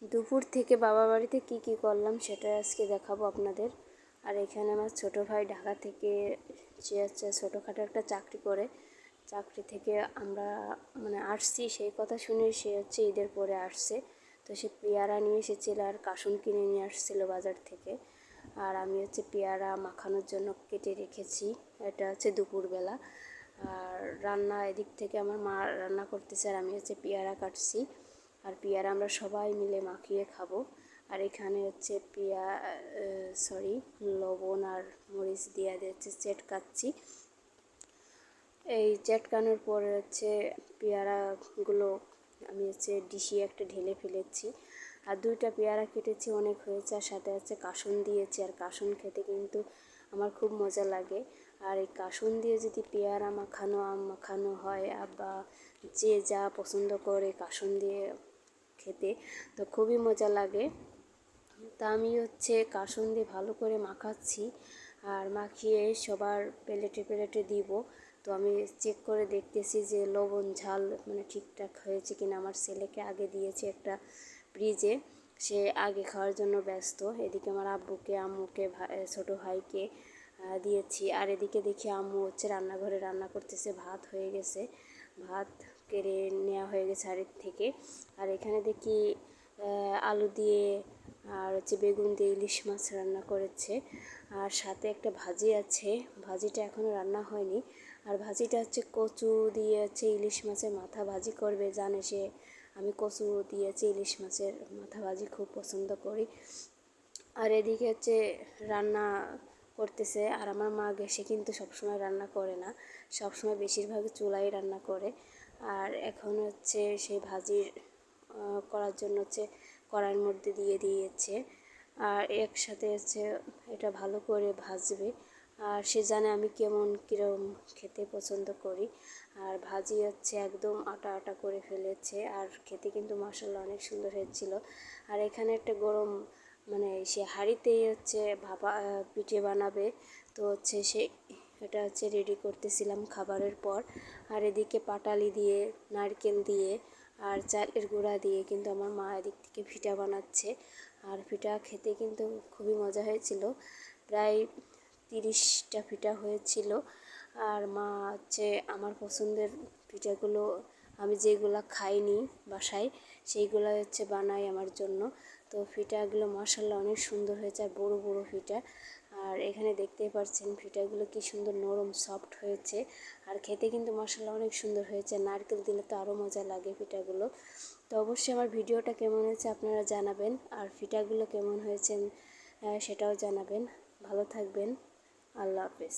দুপুর থেকে বাবা বাড়িতে কি করলাম সেটা আজকে দেখাবো আপনাদের। আর এখানে আমার ছোট ভাই ঢাকা থেকে, সে হচ্ছে ছোটোখাটো একটা চাকরি করে, চাকরি থেকে আমরা আসছি, সেই কথা শুনে সে হচ্ছে ঈদের পরে আসছে। তো সে পেয়ারা নিয়ে এসেছিল আর কাসুন কিনে নিয়ে আসছিল বাজার থেকে। আর আমি হচ্ছে পেয়ারা মাখানোর জন্য কেটে রেখেছি, এটা হচ্ছে দুপুরবেলা। আর রান্না এদিক থেকে আমার মা রান্না করতেছে আর আমি হচ্ছে পেয়ারা কাটছি। আর পেয়ারা আমরা সবাই মিলে মাখিয়ে খাবো। আর এখানে হচ্ছে লবণ আর মরিচ দিয়ে হচ্ছে চেটকাচ্ছি। এই চেটকানোর পরে হচ্ছে পেয়ারাগুলো আমি হচ্ছে ডিশে একটা ঢেলে ফেলেছি। আর 2টা পেয়ারা কেটেছি, অনেক হয়েছে। আর সাথে হচ্ছে কাসুন দিয়েছি, আর কাসুন খেতে কিন্তু আমার খুব মজা লাগে। আর এই কাসুন দিয়ে যদি পেয়ারা মাখানো, আম মাখানো হয়, বা যে যা পছন্দ করে কাসুন দিয়ে খেতে, তো খুবই মজা লাগে। তা আমি হচ্ছে কাসুন দিয়ে ভালো করে মাখাচ্ছি আর মাখিয়ে সবার প্লেটে প্লেটে দিব। তো আমি চেক করে দেখতেছি যে লবণ ঝাল ঠিকঠাক হয়েছে কিনা। আমার ছেলেকে আগে দিয়েছি একটা ফ্রিজে, সে আগে খাওয়ার জন্য ব্যস্ত। এদিকে আমার আব্বুকে, আম্মুকে, ছোটো ভাইকে দিয়েছি। আর এদিকে দেখি আম্মু হচ্ছে রান্নাঘরে রান্না করতেছে, ভাত হয়ে গেছে, ভাত কেড়ে নেওয়া হয়ে গেছে হাঁড়ির থেকে। আর এখানে দেখি আলু দিয়ে আর হচ্ছে বেগুন দিয়ে ইলিশ মাছ রান্না করেছে। আর সাথে একটা ভাজি আছে, ভাজিটা এখনও রান্না হয়নি। আর ভাজিটা হচ্ছে কচু দিয়ে হচ্ছে ইলিশ মাছের মাথা ভাজি করবে, জানে সে আমি কচু দিয়েছি ইলিশ মাছের মাথা ভাজি খুব পছন্দ করি। আর এদিকে হচ্ছে রান্না করতেছে। আর আমার মা গ্যাসে কিন্তু সবসময় রান্না করে না, সবসময় বেশিরভাগ চুলায় রান্না করে। আর এখন হচ্ছে সেই ভাজির করার জন্য হচ্ছে কড়াইয়ের মধ্যে দিয়ে দিয়েছে। আর একসাথে হচ্ছে এটা ভালো করে ভাজবে। আর সে জানে আমি কীরকম খেতে পছন্দ করি। আর ভাজি হচ্ছে একদম আটা আটা করে ফেলেছে, আর খেতে কিন্তু মাশাআল্লাহ অনেক সুন্দর হয়েছিল। আর এখানে একটা গরম সে হাঁড়িতেই হচ্ছে পিঠে বানাবে। তো হচ্ছে এটা হচ্ছে রেডি করতেছিলাম খাবারের পর। আর এদিকে পাটালি দিয়ে, নারকেল দিয়ে আর চালের গুঁড়া দিয়ে কিন্তু আমার মা এদিক থেকে পিঠা বানাচ্ছে। আর পিঠা খেতে কিন্তু খুবই মজা হয়েছিল, প্রায় 30টা পিঠা হয়েছিল। আর মা হচ্ছে আমার পছন্দের পিঠাগুলো, আমি যেগুলো খাইনি বাসায়, সেইগুলো হচ্ছে বানায় আমার জন্য। তো পিঠাগুলো মাশাআল্লাহ অনেক সুন্দর হয়েছে, আর বড় বড় পিঠা। আর এখানে দেখতেই পাচ্ছেন পিঠাগুলো কি সুন্দর নরম সফট হয়েছে। আর খেতে কিন্তু মাশাআল্লাহ অনেক সুন্দর হয়েছে, নারকেল দিলে তো আরও মজা লাগে পিঠাগুলো। তো অবশ্যই আমার ভিডিওটা কেমন হয়েছে আপনারা জানাবেন, আর পিঠাগুলো কেমন হয়েছে সেটাও জানাবেন। ভালো থাকবেন, আল্লাহ হাফেজ।